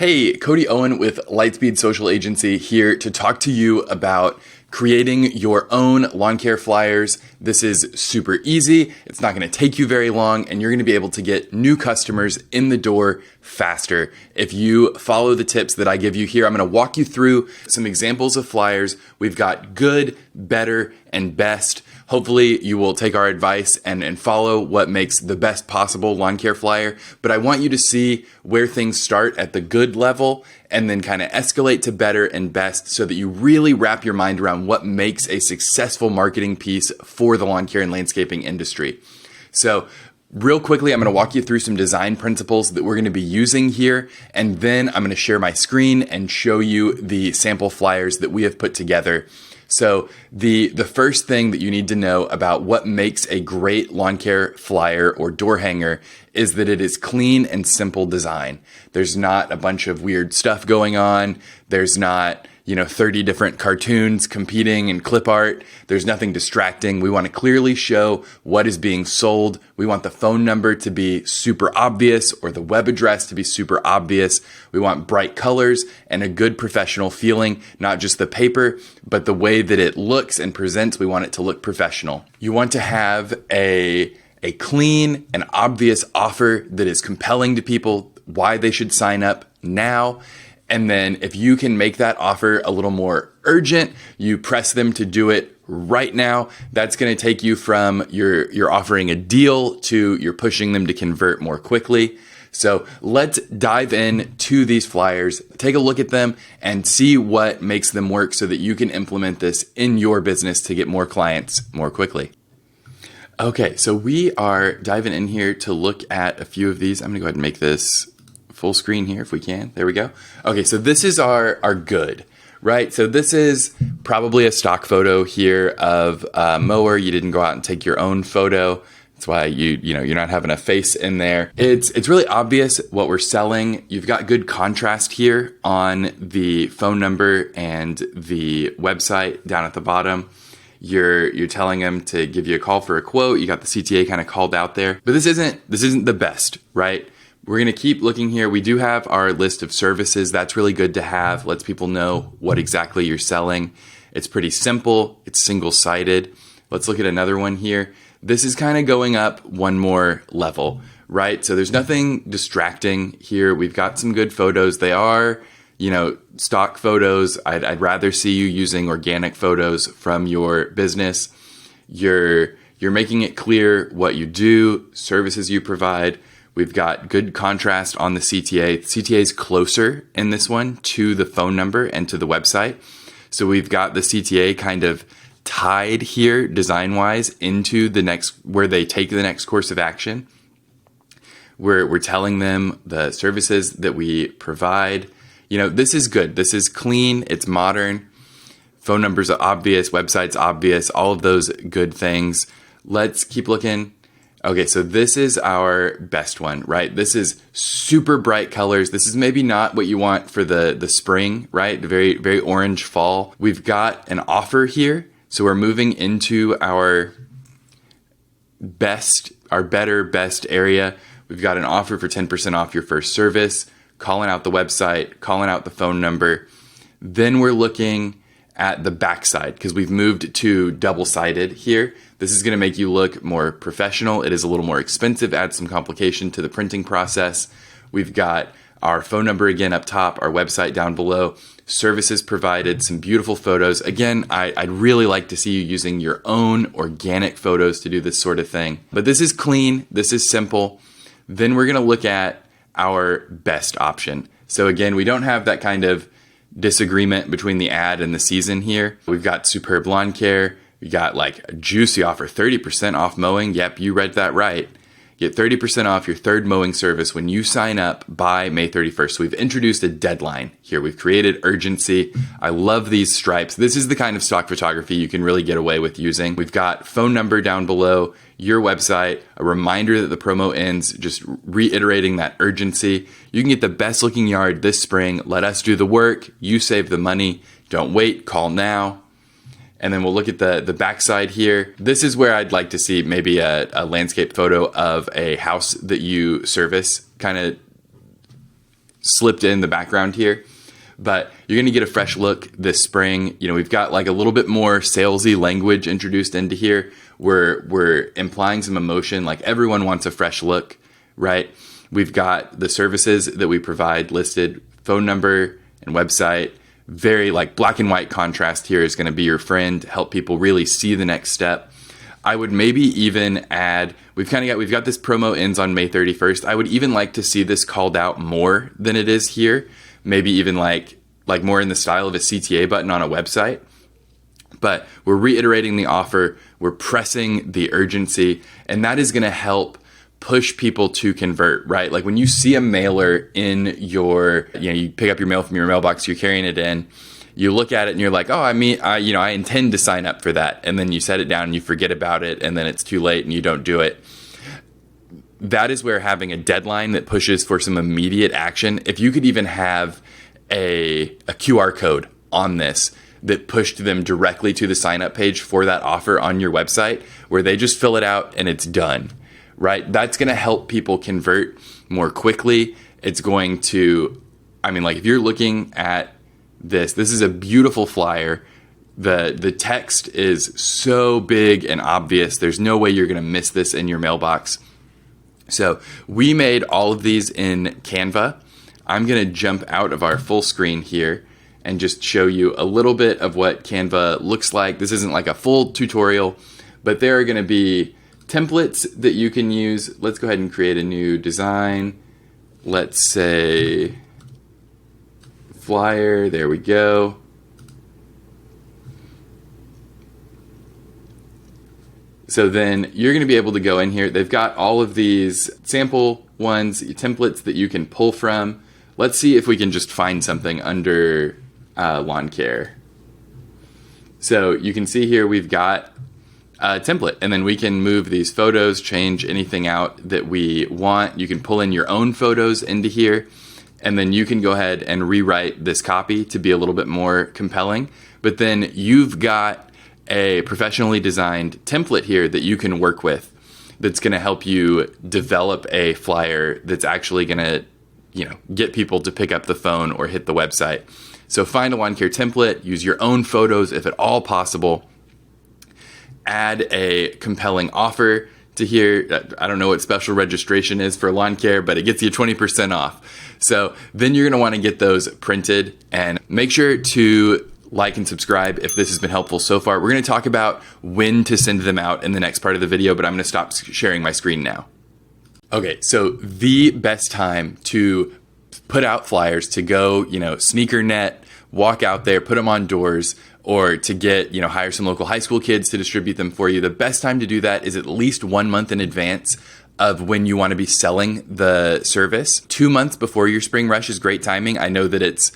Hey, Cody Owen with Lightspeed Social Agency here to talk to you about creating your own lawn care flyers. This is super easy. It's not going to take you very long, and you're going to be able to get new customers in the door faster. If you follow the tips that I give you here, I'm going to walk you through some examples of flyers. We've got good, better, and best. Hopefully you will take our advice and follow what makes the best possible lawn care flyer. But I want you to see where things start at the good level and then kind of escalate to better and best so that you really wrap your mind around what makes a successful marketing piece for the lawn care and landscaping industry. So real quickly, I'm going to walk you through some design principles that we're going to be using here, and then I'm going to share my screen and show you the sample flyers that we have put together. So the first thing that you need to know about what makes a great lawn care flyer or door hanger is that it is clean and simple design. There's not a bunch of weird stuff going on. There's not 30 different cartoons competing in clip art. There's nothing distracting. We want to clearly show what is being sold. We want the phone number to be super obvious or the web address to be super obvious. We want bright colors and a good professional feeling, not just the paper, but the way that it looks and presents. We want it to look professional. You want to have a clean and obvious offer that is compelling to people, why they should sign up now. And then if you can make that offer a little more urgent, you press them to do it right now. That's going to take you from you're offering a deal to you're pushing them to convert more quickly. So let's dive in to these flyers, take a look at them and see what makes them work so that you can implement this in your business to get more clients more quickly. Okay, so we are diving in here to look at a few of these. I'm going to go ahead and make this full screen here if we can. There we go. Okay, so this is our good, right? So this is probably a stock photo here of a mower. You didn't go out and take your own photo. That's why you're not having a face in there. It's really obvious what we're selling. You've got good contrast here on the phone number and the website down at the bottom. You're telling them to give you a call for a quote. You got the CTA kind of called out there, but this isn't the best, right? We're going to keep looking here. We do have our list of services. That's really good to have. Lets people know what exactly you're selling. It's pretty simple. It's single-sided. Let's look at another one here. This is kind of going up one more level, right? So there's nothing distracting here. We've got some good photos. They are, stock photos. I'd rather see you using organic photos from your business. You're making it clear what you do, services you provide. We've got good contrast on the CTA. The CTA is closer in this one to the phone number and to the website. So we've got the CTA kind of tied here design-wise into the next, where they take the next course of action. We're telling them the services that we provide. This is good. This is clean. It's modern. Phone numbers are obvious. Website's obvious. All of those good things. Let's keep looking. Okay, so this is our best one, right? This is super bright colors. This is maybe not what you want for the spring, right? The very, very orange fall. We've got an offer here. So we're moving into our best area. We've got an offer for 10% off your first service, calling out the website, calling out the phone number. Then we're looking at the backside because we've moved to double-sided here. This is going to make you look more professional. It is a little more expensive, adds some complication to the printing process. We've got our phone number again up top, our website down below, services provided, some beautiful photos. Again, I'd really like to see you using your own organic photos to do this sort of thing. But this is clean, this is simple. Then we're going to look at our best option. So again, we don't have that kind of disagreement between the ad and the season here. We've got superb lawn care. We got like a juicy offer, 30% off mowing. Yep, you read that right. Get 30% off your third mowing service when you sign up by May 31st. So we've introduced a deadline here. We've created urgency. I love these stripes. This is the kind of stock photography you can really get away with using. We've got phone number down below, your website, a reminder that the promo ends, just reiterating that urgency. You can get the best looking yard this spring. Let us do the work. You save the money. Don't wait. Call now. And then we'll look at the backside here. This is where I'd like to see maybe a landscape photo of a house that you service, kind of slipped in the background here. But you're going to get a fresh look this spring. We've got like a little bit more salesy language introduced into here. We're implying some emotion, like everyone wants a fresh look, right? We've got the services that we provide listed, phone number and website. Very like black and white contrast here is going to be your friend, help people really see the next step. I would maybe even add, we've got this promo ends on May 31st. I would even like to see this called out more than it is here. Maybe even like more in the style of a CTA button on a website. But we're reiterating the offer, we're pressing the urgency, and that is going to help push people to convert, right? Like when you see a mailer in your, you pick up your mail from your mailbox, you're carrying it in, you look at it and you're like, oh, I intend to sign up for that. And then you set it down and you forget about it, and then it's too late and you don't do it. That is where having a deadline that pushes for some immediate action, if you could even have a QR code on this that pushed them directly to the sign up page for that offer on your website, where they just fill it out and it's done, right? That's going to help people convert more quickly. It's going to, if you're looking at this is a beautiful flyer. The text is so big and obvious. There's no way you're going to miss this in your mailbox. So we made all of these in Canva. I'm going to jump out of our full screen here and just show you a little bit of what Canva looks like. This isn't like a full tutorial, but there are going to be templates that you can use. Let's go ahead and create a new design. Let's say flyer. There we go. So then you're going to be able to go in here. They've got all of these sample ones, templates that you can pull from. Let's see if we can just find something under lawn care. So you can see here we've got a template, and then we can move these photos, change anything out that we want. You can pull in your own photos into here, and then you can go ahead and rewrite this copy to be a little bit more compelling. But then you've got a professionally designed template here that you can work with that's going to help you develop a flyer that's actually going to, get people to pick up the phone or hit the website. So find a lawn care template, use your own photos if at all possible, add a compelling offer to here. I don't know what special registration is for lawn care, but it gets you 20% off. So then you're going to want to get those printed, and make sure to like and subscribe if this has been helpful so far. We're going to talk about when to send them out in the next part of the video, but I'm going to stop sharing my screen now. Okay, so the best time to put out flyers, to go, sneaker net, walk out there, put them on doors, or to get, hire some local high school kids to distribute them for you. The best time to do that is at least 1 month in advance of when you want to be selling the service. 2 months before your spring rush is great timing. I know that it's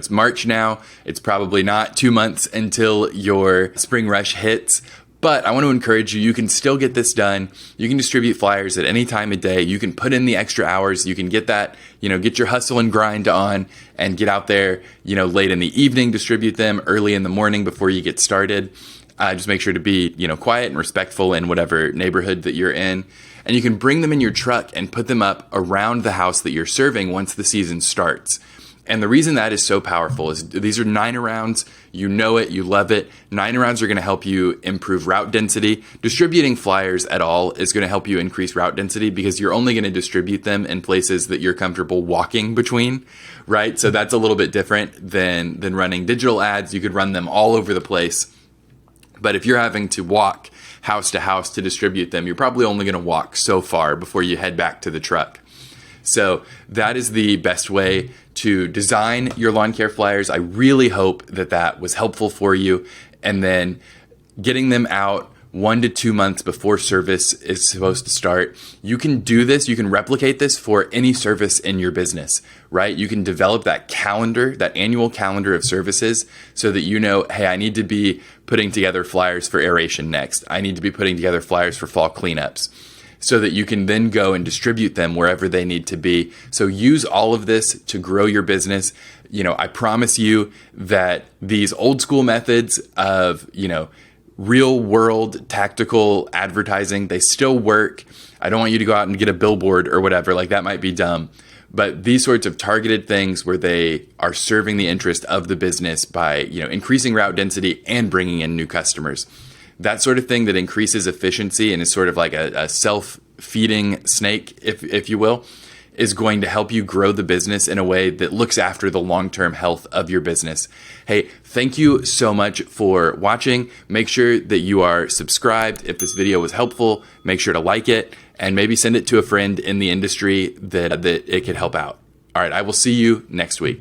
March now. It's probably not 2 months until your spring rush hits. But I want to encourage you, you can still get this done. You can distribute flyers at any time of day. You can put in the extra hours. You can get that, get your hustle and grind on and get out there, late in the evening, distribute them early in the morning before you get started. Just make sure to be, quiet and respectful in whatever neighborhood that you're in. And you can bring them in your truck and put them up around the house that you're serving once the season starts. And the reason that is so powerful is these are 9-arounds. You know it, you love it. 9-arounds are going to help you improve route density. Distributing flyers at all is going to help you increase route density because you're only going to distribute them in places that you're comfortable walking between, right? So that's a little bit different than running digital ads. You could run them all over the place. But if you're having to walk house to house to distribute them, you're probably only going to walk so far before you head back to the truck. So that is the best way to design your lawn care flyers. I really hope that that was helpful for you. And then getting them out 1 to 2 months before service is supposed to start. You can do this. You can replicate this for any service in your business, right? You can develop that calendar, that annual calendar of services so that hey, I need to be putting together flyers for aeration next. I need to be putting together flyers for fall cleanups, so that you can then go and distribute them wherever they need to be. So use all of this to grow your business. I promise you that these old school methods of, real world tactical advertising, they still work. I don't want you to go out and get a billboard or whatever, like that might be dumb. But these sorts of targeted things where they are serving the interest of the business by, increasing route density and bringing in new customers. That sort of thing that increases efficiency and is sort of like a self-feeding snake, if you will, is going to help you grow the business in a way that looks after the long-term health of your business. Hey, thank you so much for watching. Make sure that you are subscribed. If this video was helpful, make sure to like it and maybe send it to a friend in the industry that it could help out. All right, I will see you next week.